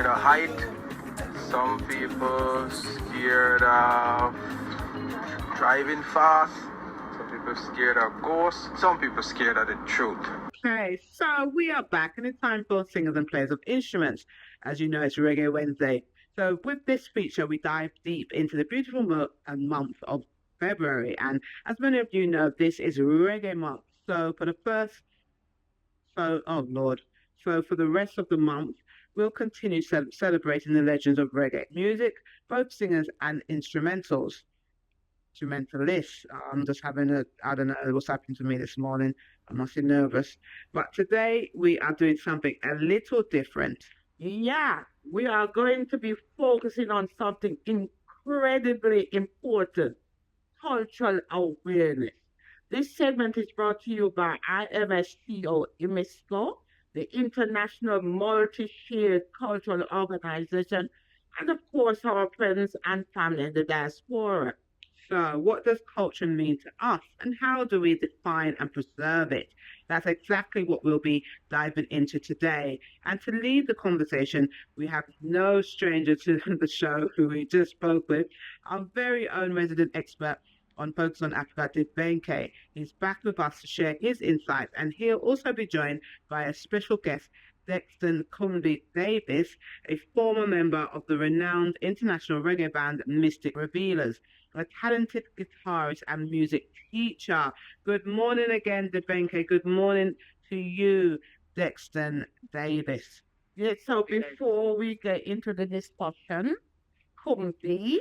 scared of height. Some people scared of driving fast. Some people scared of ghosts. Some people scared of the truth. Okay, so we are back and it's time for singers and players of instruments. As you know, it's Reggae Wednesday. So with this feature, we dive deep into the beautiful month of February. And as many of you know, this is Reggae Month. So for the for the rest of the month, we'll continue celebrating the legends of reggae music, both singers and instrumentalists. I'm just I don't know what's happened to me this morning. I'm mostly nervous. But today we are doing something a little different. Yeah, we are going to be focusing on something incredibly important, cultural awareness. This segment is brought to you by IMSCO, the International Multi-Shared Cultural Organization, and of course our friends and family in the diaspora. So, what does culture mean to us, and how do we define and preserve it? That's exactly what we'll be diving into today. And to lead the conversation, we have no stranger to the show who we just spoke with, our very own resident expert on Focus on Africa, DeBenki. He's back with us to share his insights, and he'll also be joined by a special guest, Dexton Kumbi Davis, a former member of the renowned international reggae band Mystic Revealers, a talented guitarist and music teacher. Good morning again, DeBenki. Good morning to you, Dexton Davis. Yes, so before we get into the discussion, Kumbi,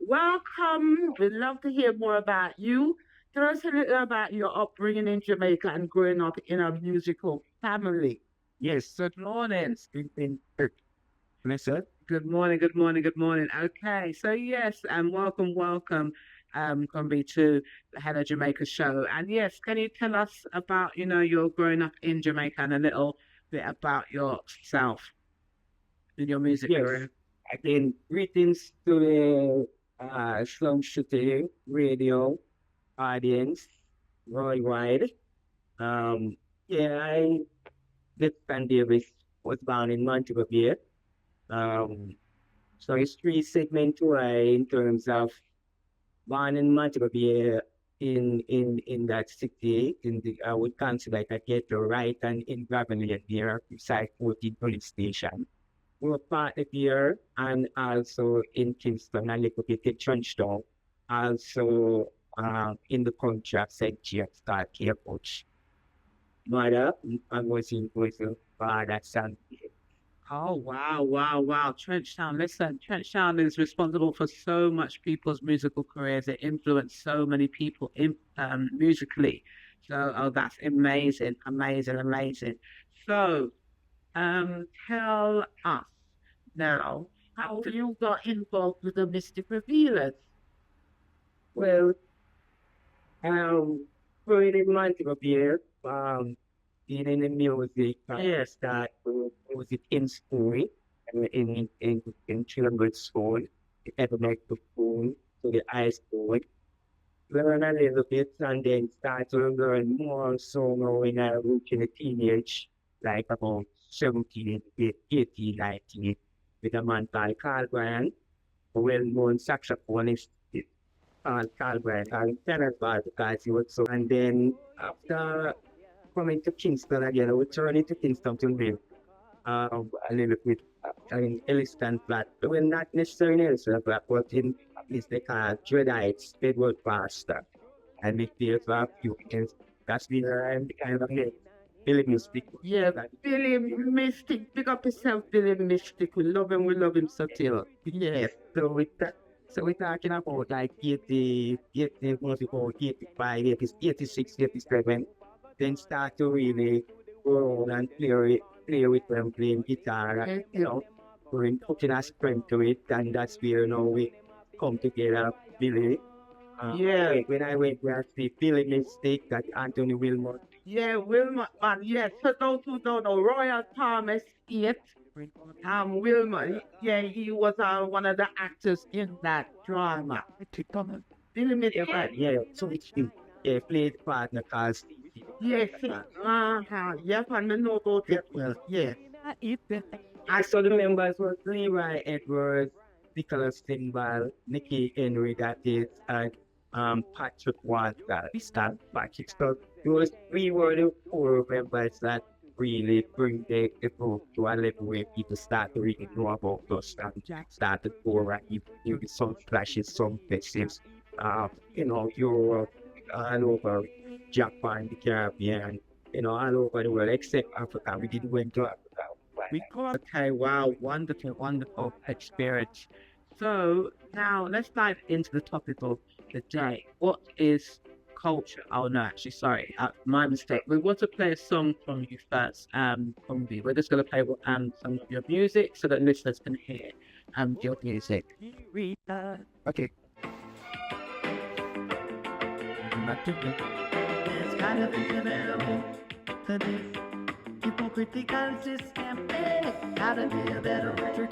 welcome. We'd love to hear more about you. Tell us a little about your upbringing in Jamaica and growing up in a musical family. Yes, good morning. Listen. Good morning, good morning, good morning. Okay, so yes, and welcome, Kumbi, to the Hello Jamaica show. And yes, can you tell us about, your growing up in Jamaica and a little bit about yourself in your music career? Again, greetings to the Slum Shooting Radio audience worldwide. I Dexton Davis was born in Montego Bay. So it's three segment in terms of born in Montego Bay in that city. I would consider it a ghetto right and in Gravelly there beside 14 police station. We were partly there and also in Kingston, a little bit in Trenchtown, also in the country of St. James, Care Coach. Mother, I was in Brazil, father, son. Oh, wow. Trenchtown. Listen, Trenchtown is responsible for so much people's musical careers. It influenced so many people musically. So, that's amazing. So, tell us now, how you got involved with the Mystic Revealers? Well, growing in Montego Bay, being in the music, start music in school, in children's school, elementary school, to the high school. Learn a little bit and then start to learn more. So now when I reach in the teenage, like about 17, 18, 19, with a man called Carl Bryan, a well-known saxophonist, Carl Bryan, called tenor bar because he was so. And then after coming to Kingston again, I would turn into Kingston to live a little bit in Elliston Flat. Well, not necessarily in Elliston Flat, but in a place they call Dreadites, Bedward Pastor. And we feel for a few years. That's been around the kind of Billy Mystic. Yeah, Billy Mystic. Pick up yourself, Billy Mystic. We love him so till. Yes. So we're talking about like 80, 85, 86, 87. Then start to really go on and play with them, playing guitar, and, putting a strength to it, and that's where we come together, Billy. When I went to see Billy Mystic, that Anthony Wilmot. Yeah, Wilmot, man, yes. For those who don't know, Royal Thomas Estate, Wilmot, he was one of the actors in that drama. Billy Mystic. So it's him. Played partner called Stevie. Yes, and I know about it well, yes. I saw the members were Leroy Edwards, Nicholas Timbal, Nicky Henry, that is, and Patrick Walker, Stan Patrick. So those three were the four members that really bring the group to a level where people start to really know about us and start to go around, give some flashes, some festives, Europe, all over Japan, the Caribbean, all over the world, except Africa. We didn't went to Africa. We got okay, wow, wonderful, wonderful experience. So now let's dive into the topic of the day. What is culture? Oh no, actually, sorry, my mistake. We want to play a song from you first. Kumbi. We're just gonna play some of your music so that listeners can hear your music. Okay. There's gotta be a better way to this hypocritical system. Gotta be a better way,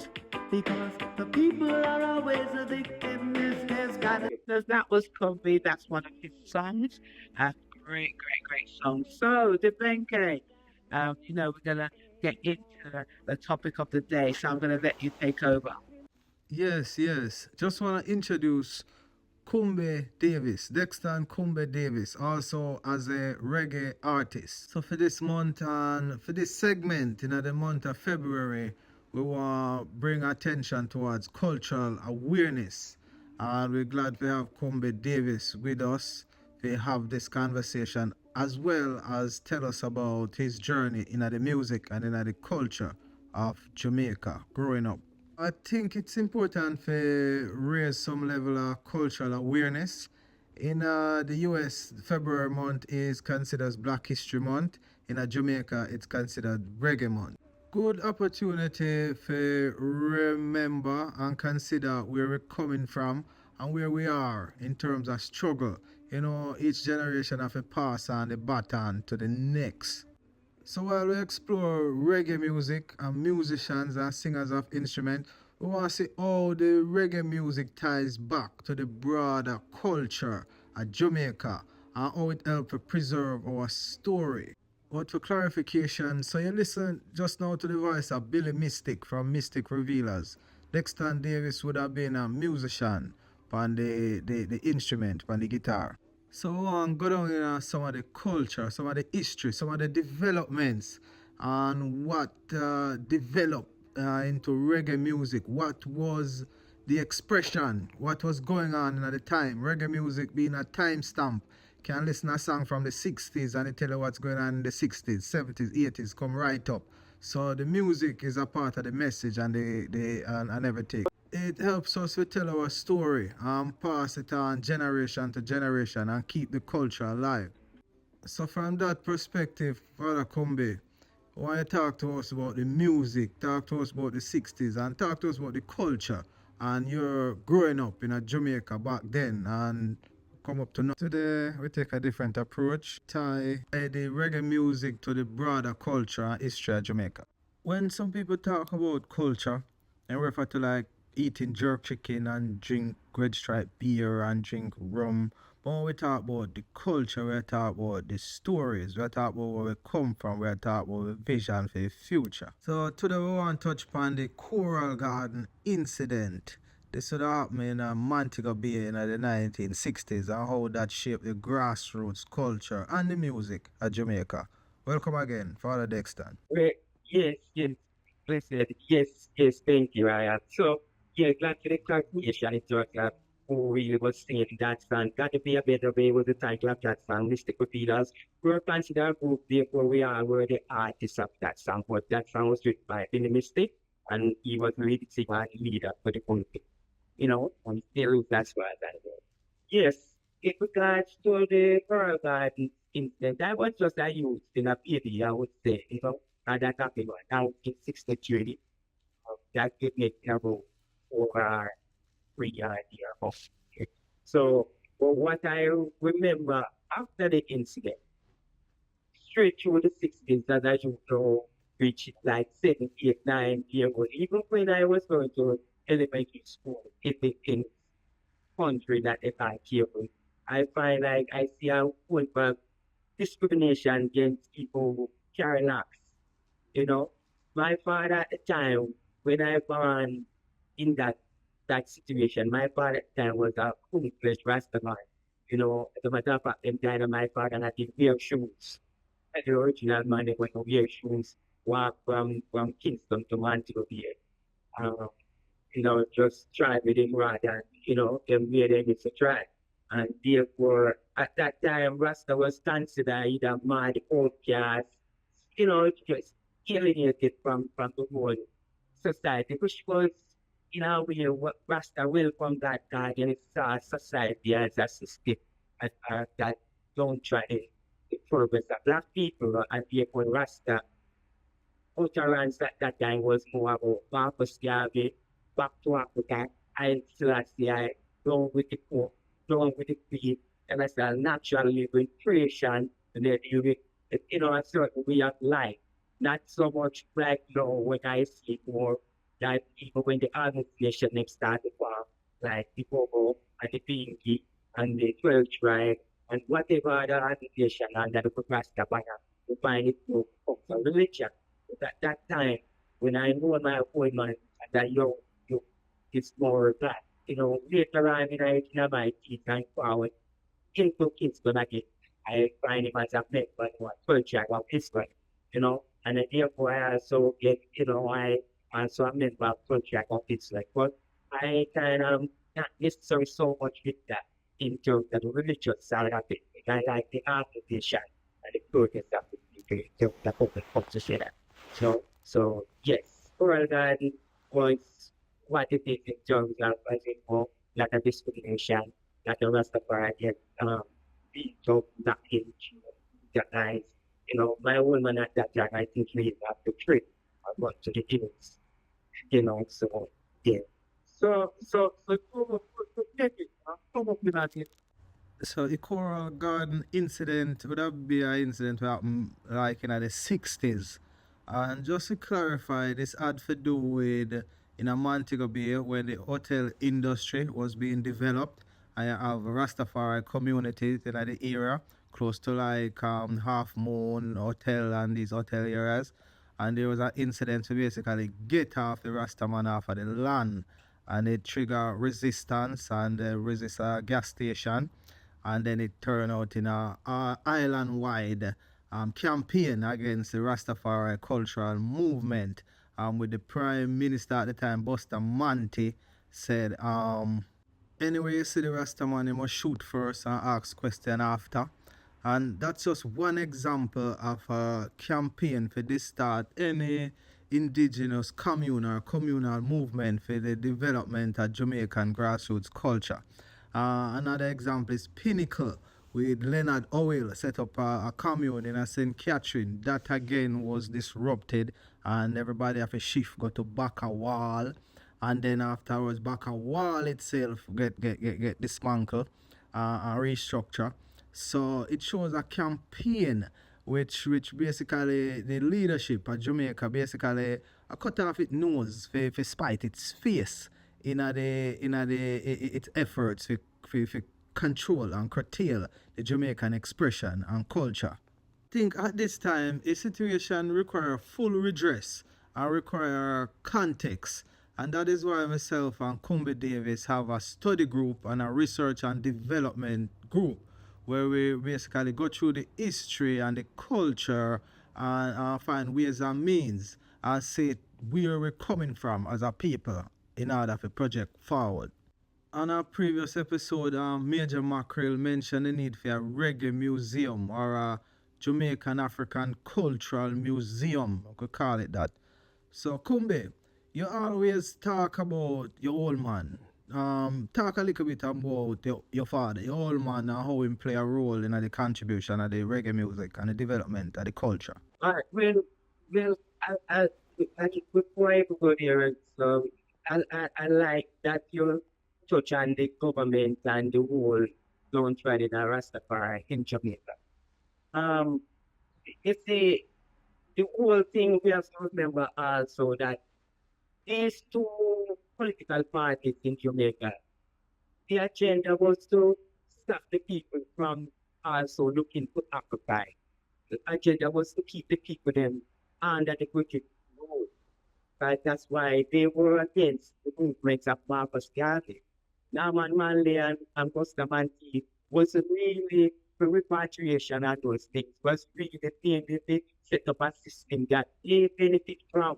because the people are always the victim. There's gotta. That was Kumbi. That's one of his songs. Great song. So DeBenki, we're gonna get into the topic of the day. So I'm gonna let you take over. Yes. Just want to introduce Kumbi Davis, Dexton Kumbi Davis, also as a reggae artist. So for this month and for this segment in the month of February, we want to bring attention towards cultural awareness. And we're glad to have Kumbi Davis with us to have this conversation, as well as tell us about his journey in the music and in the culture of Jamaica growing up. I think it's important to raise some level of cultural awareness. In the US, February month is considered Black History Month. In Jamaica, it's considered Reggae Month. Good opportunity to remember and consider where we're coming from and where we are in terms of struggle. Each generation have to pass on the baton to the next. So while we explore reggae music and musicians and singers of instruments, we want to see how the reggae music ties back to the broader culture of Jamaica and how it helps to preserve our story. But for clarification, so you listen just now to the voice of Billy Mystic from Mystic Revealers. Dexton Davis would have been a musician on the instrument, on the guitar. So we want to go down in some of the culture, some of the history, some of the developments, and what developed into reggae music. What was the expression? What was going on at the time? Reggae music being a timestamp. Can listen to a song from the 60s and it tell you what's going on in the 60s, 70s, 80s, come right up. So the music is a part of the message and and everything. It helps us to tell our story and pass it on generation to generation and keep the culture alive. So from that perspective, Father Kumbi, why you talk to us about the music, talk to us about the 60s and talk to us about the culture and you're growing up in Jamaica back then and come up to now. Today we take a different approach, tie the reggae music to the broader culture and history of Jamaica. When some people talk about culture and refer to like eating jerk chicken and drink red stripe beer and drink rum. But when we talk about the culture, we talk about the stories, we talk about where we come from, we talk about the vision for the future. So today we want to touch upon the Coral Garden incident. This would happen in Montego Bay in the 1960s and how that shaped the grassroots culture and the music of Jamaica. Welcome again, Father Dexton. Yes. Yes, thank you, Ryan. So, glad to the clarification. It was who really was saying that song. Got to be a better way with the title of that song, Mystic Repeaters. We're considered a group, therefore we were the artists of that song. But that song was written by Billy Mystic, and he was the leader for the country. And still that's why that was. Yes, in regards to the Pearl Garden incident, that was just a youth in a pity, I would say, and that happened now in 63. That gave me about over 3 years of it. So, what I remember after the incident, straight through the 60s, that I used to reach like 7, 8, 9 years old, even when I was going to elementary school in country that if I care with, I find like I see a whole discrimination against people who carry locks, my father at the time, when I born in that situation, my father at the time was a full-fledged Rastaman. You know, as a matter of fact, them time my father had to wear shoes. And the original man, they went to wear shoes, walk from Kingston to Montego Bay. Um, just try with him rather, them where they need to try. And therefore, at that time, Rasta was considered either mad outcast, just alienated from the whole society, which was, in a way, what Rasta will from that time, and it's society as a system that don't try to progress of black people, and therefore Rasta utterance at that time was more about Marcus Garvey, back to Africa, I Selassie, I down with the poor, down with the creed, and as a natural living creation, and then a certain way of life. Not so much like when I see more that even when the organization next started from, like the Bobo and the Benki and the 12 tribe and whatever other organization under the Rastafari, to find it to religion. At that time, when I know my appointment, that it's more that, later on in my teeth and forward, into kids, but I find him as a member of a project of this one, and then therefore I also get, I also a member of project of this like, but I kind of not necessarily so much with that in terms of the religious side of it. I like the application and the progress of the public position. Yes, oral garden was what it is in terms of, I think, more like a discrimination, like the Rastafari get being told not in that eyes. My woman at that time, I think we have to trip about to the kids, so yeah. So come up with that. So the Coral Garden incident would have been an incident that happened like in the 60s. And just to clarify, this had to do with in a Montego Bay when the hotel industry was being developed. I have Rastafari communities in the area close to like Half Moon Hotel and these hotel areas. And there was an incident to basically get off the Rastaman off of the land, and it triggered resistance and resist a gas station, and then it turned out in a island-wide campaign against the Rastafari cultural movement, with the Prime Minister at the time, Buster Manti, said, anyway, you see the Rastaman, you must shoot first and ask question after. And that's just one example of a campaign for this start any indigenous communal movement for the development of Jamaican grassroots culture. Another example is Pinnacle, with Leonard Owell set up a commune in St. Catherine. That again was disrupted, and everybody have a shift go to Baka Wall, and then afterwards Baka Wall itself get dismantled and restructure. So it shows a campaign which basically the leadership of Jamaica basically cut off its nose for spite its face in its efforts for control and curtail the Jamaican expression and culture. I think at this time a situation requires full redress and require context, and that is why myself and Kumbi Davis have a study group and a research and development group where we basically go through the history and the culture and find ways and means and see where we're coming from as a people in order to project forward. On our previous episode, Major Mackerel mentioned the need for a reggae museum or a Jamaican African Cultural Museum, we could call it that. So Kumbi, you always talk about your old man. Talk a little bit about your father, your old man, and how he play a role in the contribution of the reggae music and the development of the culture. All right. Well, I before I go there, so I like that you touch on the government and the whole don't try to Rastafari in Jamaica. You see, the whole thing we have to remember also that these two political parties in Jamaica, the agenda was to stop the people from also looking to occupy. The agenda was to keep the people them under the British rule. Right? That's why they were against the movements of Marcus Garvey. Norman Manley and Buster Manti was really the repatriation and those things was really the thing that they set up a system that they benefit from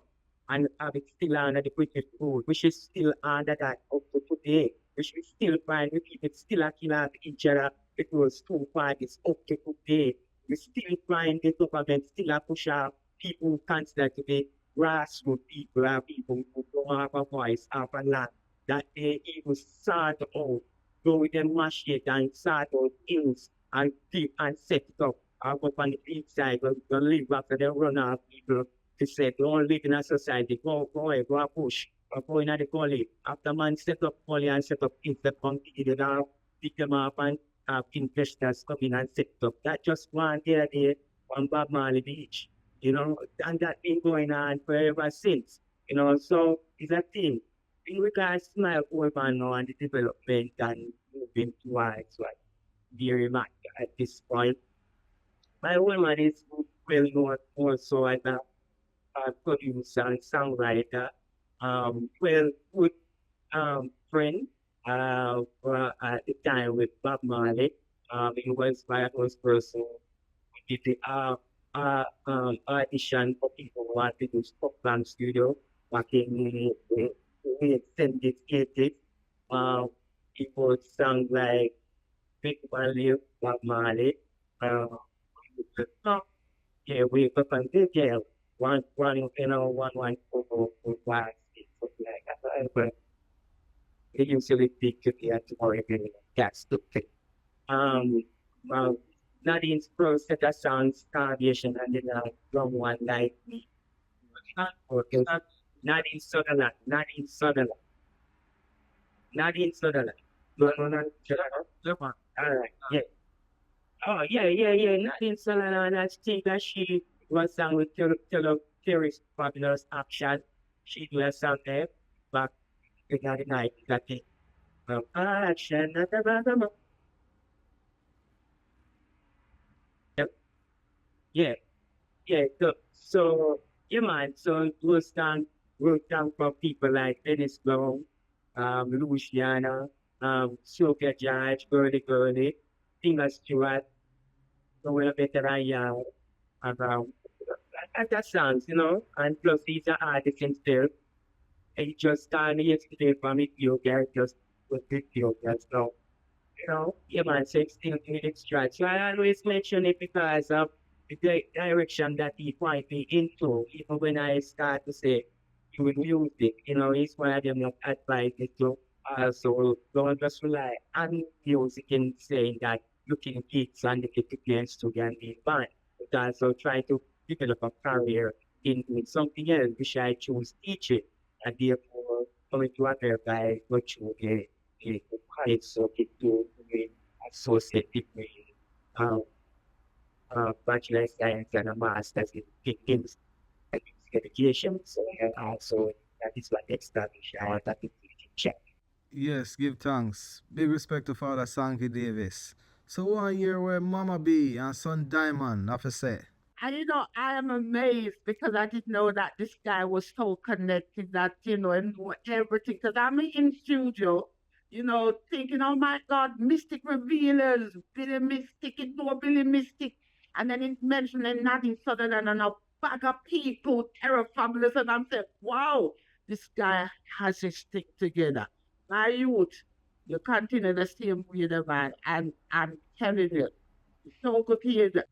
and have it still under the British rule, which is still under that up to today, which we still find the people still killing out each other because two parties up to today. We still find the government still a push out people who consider to be grassroots people and people who don't have a voice, have a land, that they even sort out, go with them machete and sort out things and deep and set it up. I go on the inside, go live after they run out people to say, don't live in a society, go ahead, go and push, or go in the gully. After man set up gully and set up things that come together now, pick them up and have investors come in and set it up. That just one day on Bob Marley Beach, you know, and that been going on forever since, you know, so it's a thing. In regards to my over now and the development and moving towards what very much at this point, my woman is well known also as a producer and songwriter, well, good friend at the time with Bob Marley. He was my first person who did the audition for people who wanted to do Scotland Studio back in the 70s, 80s. People sang like Big Marley, Bob Marley. Yeah, we up on the jail. One, you know, one, four, five, six, something like that. But they usually pick to the tomorrow again. That's the thing. Nadine's first set of songs, Starvation, and then drum one like me. Okay. Nadine Sutherland. No. All right, yeah. Oh, yeah. Nadine Sutherland, I think that she was sung with Terry's Fabulous Action. She do a song there, but in the night, that thing. Action, yeah. So, yeah, man. So it was wrote down for people like Dennis Brown, Luciana, Sophia Judge, Gurley, Tina Stewart, Noel Veteran, and that sounds, you know, and plus these are artists himself. And he just started yesterday from Ethiopia, just with Ethiopia. So, you know, yeah, man, so it's still doing extra. So I always mention it because of the direction that he point me into, even when I start to say, doing music, you know, it's one of them that advise me to also don't just rely on music and saying that looking kids and the kids to and be fine, but also try to develop a career in something else, which I choose teaching, and therefore coming to America, go through the college circuit to associate degree, bachelor science and a master's in things like education. So also that is what established our check. Yes, give thanks. Big respect to Father Sankey Davis. So 1 year where Mama B and Son Diamond have to say. And you know, I am amazed because I didn't know that this guy was so connected that, you know, and knew everything. Because I'm in studio, you know, thinking, oh my God, Mystic Revealers, Billy Mystic, it know Billy Mystic. And then it mentioning Nadine Sutherland and a bag of people, Terror Fabulous. And I'm saying, wow, this guy has his stick together. My youth, you continue the same way, the man. And I'm telling you, it's so good to hear that.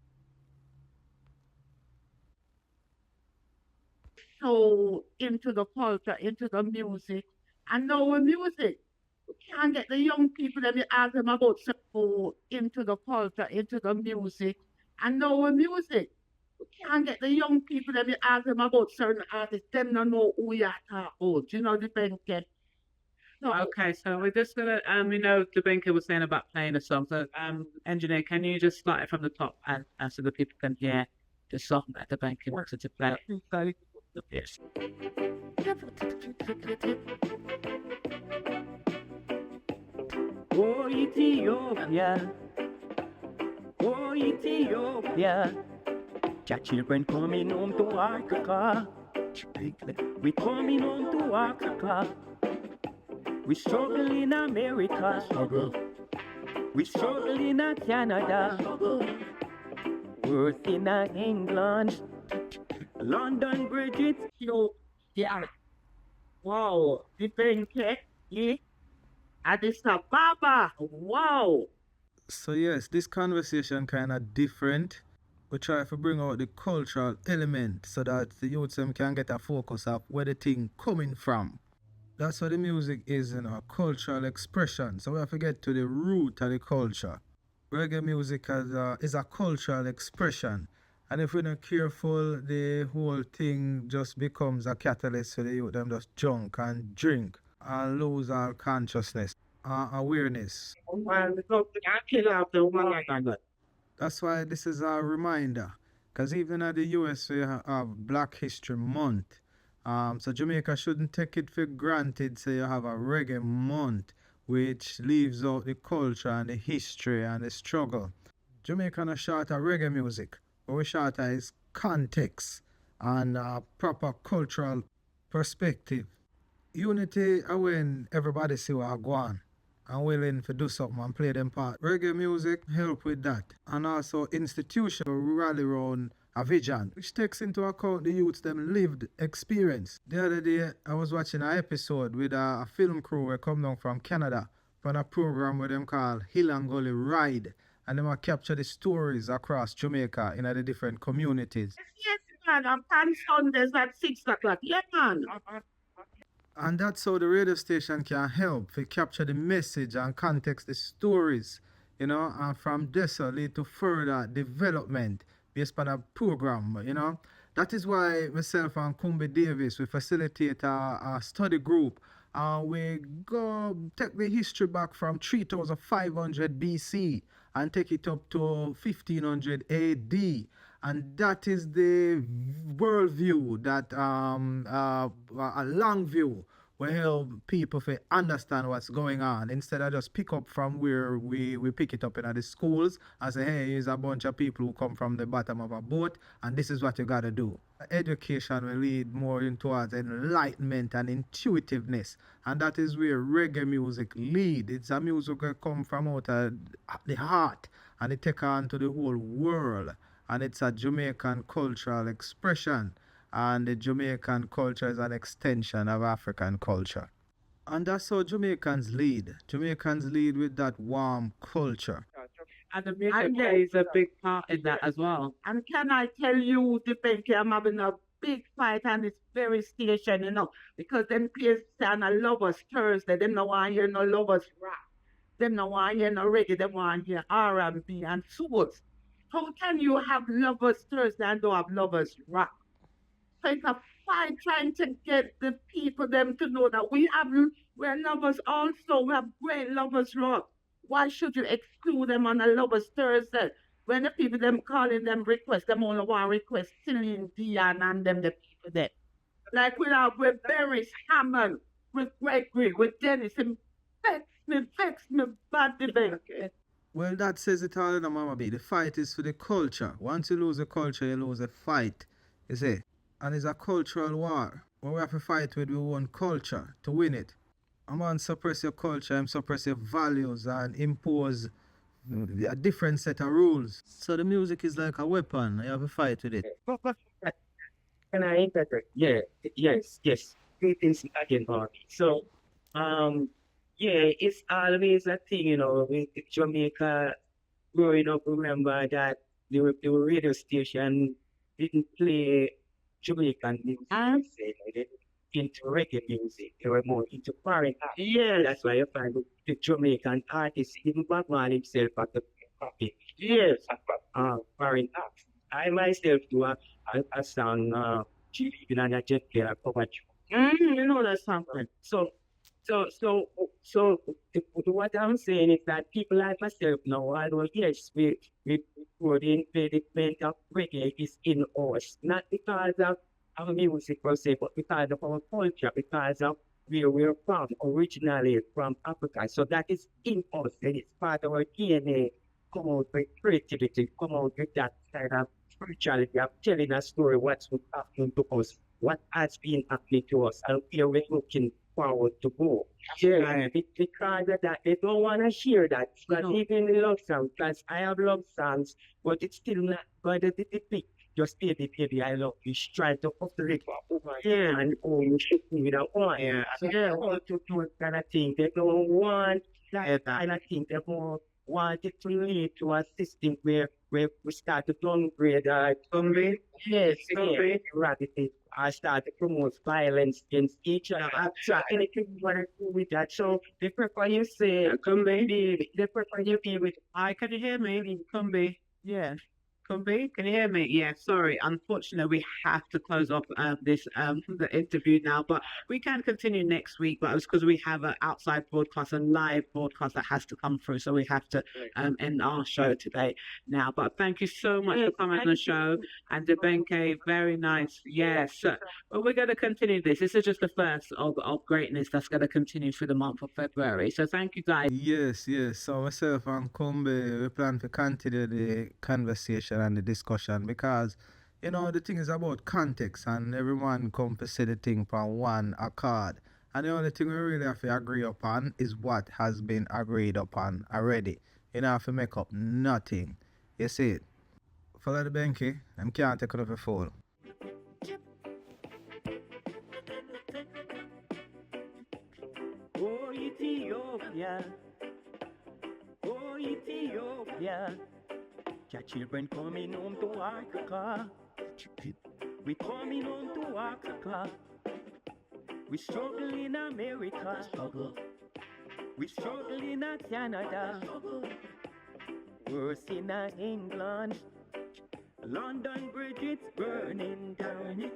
So into the culture, into the music, and now with music, we can't get the young people that we ask them about so into the culture, into the music, and now with music, we can't get the young people that we ask them about certain artists, them don't know who you are talking about, you know, the Benki. No, Okay, so we're just gonna you know, DeBenki was saying about playing a song. So engineer, can you just start it from the top and so the people can hear the song that DeBenki wants to play? Yes. Oh, Ethiopia. Oh, Ethiopia. Your children coming home to Africa. We coming home to Africa. We struggle in America. Struggle. We struggle in Canada. Struggle. Work in England. London Bridget. Yo, yeah. Wow, DeBenki, yeah. Addis Ababa. Wow. So yes, this conversation kind of different. We try to bring out the cultural element so that the youth them can get a focus of where the thing coming from. That's what the music is, cultural expression. So we have to get to the root of the culture. Reggae music is a cultural expression. And if we're not careful, the whole thing just becomes a catalyst for the youth them just drunk and drink and lose our consciousness, awareness. Well, because we can't kill off the woman like that. That's why this is a reminder. Because even at the US, we have Black History Month. So Jamaica shouldn't take it for granted. So you have a reggae month, which leaves out the culture and the history and the struggle. Jamaica no short of reggae music. What we short of is context and proper cultural perspective. Unity are when everybody see what go on and willing to do something and play them part. Reggae music help with that. And also institution rally around a vision, which takes into account the youths them lived experience. The other day, I was watching an episode with a film crew who come down from Canada from a program where them call Hill and Gully Ride. And them capture the stories across Jamaica in the different communities. Yes, man. I'm on Sundays at 6 o'clock. Yeah, man. And that's how the radio station can help to capture the message and context the stories, and from this lead to further development based on a program, That is why myself and Kumbi Davis, we facilitate a study group. We go take the history back from 3500 BC and take it up to 1500 AD. And that is the worldview, that a long view will help people to understand what's going on instead of just pick up from where we pick it up in the schools and say, hey, here's a bunch of people who come from the bottom of a boat and this is what you got to do. Education will lead more towards enlightenment and intuitiveness, and that is where reggae music lead. It's a music that come from out of the heart and it take on to the whole world. And it's a Jamaican cultural expression. And the Jamaican culture is an extension of African culture. And that's how Jamaicans lead. Jamaicans lead with that warm culture. And the music plays a big part in that as well. And can I tell you, DeBenki, I'm having a big fight on this very station, because them players on a Lovers Thursday. Them no want hear no Lovers rap. Them no want hear no reggae. Them want hear R&B and soul. How can you have Lovers Thursday and don't have Lovers Rock? So it's a fight trying to get the people them to know that we're lovers also. We have great Lovers Rock. Why should you exclude them on a Lovers Thursday? When the people them calling them request, them only want request Celine Dion and them the people there. Like with Barry's Hammond, with Gregory, with Dennis, and vex me, bad DeBenki. Well, that says it all, Mama B. The fight is for the culture. Once you lose the culture, you lose the fight. You see? And it's a cultural war. Where we have to fight with our own culture to win it. A man suppress your culture and suppress your values and impose a different set of rules. So the music is like a weapon. You have to fight with it. Can I interpret? Yeah, yes. Greetings again, Marty. So, it's always a thing, with Jamaica growing up. Remember that the radio station didn't play Jamaican music. They didn't into reggae music. They were more into foreign art. Yeah, that's why you find the Jamaican artists, even Bob Marley himself, at the copy. Yes, foreign art. I myself do a song, Chili and a jet player, cover. You know that something. So what I'm saying is that people like myself now, although yes, we the impediment of reggae is in us, not because of our music per se, but because of our culture, because of where we're from, originally from Africa. So that is in us, and it's part of our DNA. Come out with creativity, come out with that kind of spirituality of telling a story, what's happening to us what has been happening to us and where we're looking forward to go. Yeah, because of that, they don't want to hear that. But even the love songs, because I have love songs, but it's still not going to be just baby, I love you. Try to uplift over here and you should be the one. Yeah, so they want to do that kind of thing. They don't want that kind of thing. They don't want it to lead to a system where we start to downgrade Kumbi. Yes, Kumbi. Eradicate. I start to promote violence against each other. Anything you want to do with that. So they prefer you say, Kumbi, they prefer you be with, can you hear me? Kumbi. Yeah. Kumbi, can you hear me? Yeah, sorry. Unfortunately, we have to close off this the interview now, but we can continue next week. But it's because we have an outside broadcast, a live broadcast that has to come through, so we have to end our show today now. But thank you so much for coming on the show, and DeBenki, very nice. Yes, but we're going to continue this. This is just the first of greatness that's going to continue through the month of February. So thank you, guys. Yes. So myself and Kumbi, we plan to continue the conversation and the discussion because, the thing is about context and everyone come to say the thing from one accord. And the only thing we really have to agree upon is what has been agreed upon already. You don't have to make up nothing. You see it? Follow the Benki, I can't take it off the phone. Oh, Ethiopia. Oh, Ethiopia. Your children coming home to Africa. We coming home to Africa. We struggle in America. We struggle in Canada. Worse in England. London Bridge is burning down.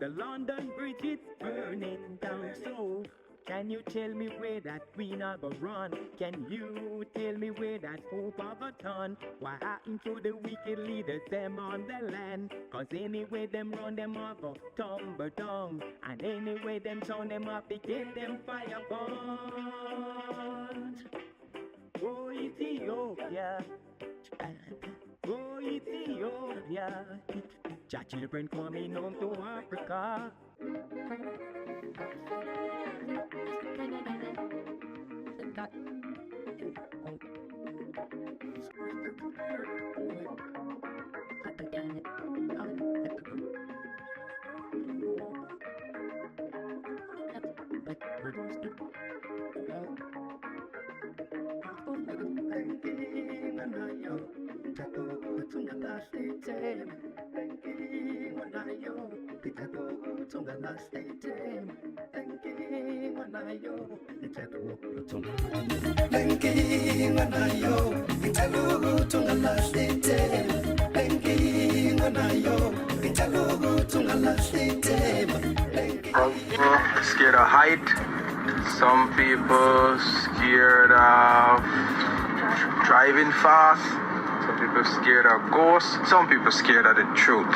The London Bridge is burning down. So can you tell me where that queen of a run? Can you tell me where that hope of a ton? What happened to the wicked leaders, them on the land? Cause anyway them run them off a tumble down. And anyway them turn them up, they get them fire burnt. Oh Ethiopia. Oh Ethiopia. Your children coming home to Africa. Scared of height. Some people scared of driving fast. Some people scared of ghosts. Some people scared of the truth.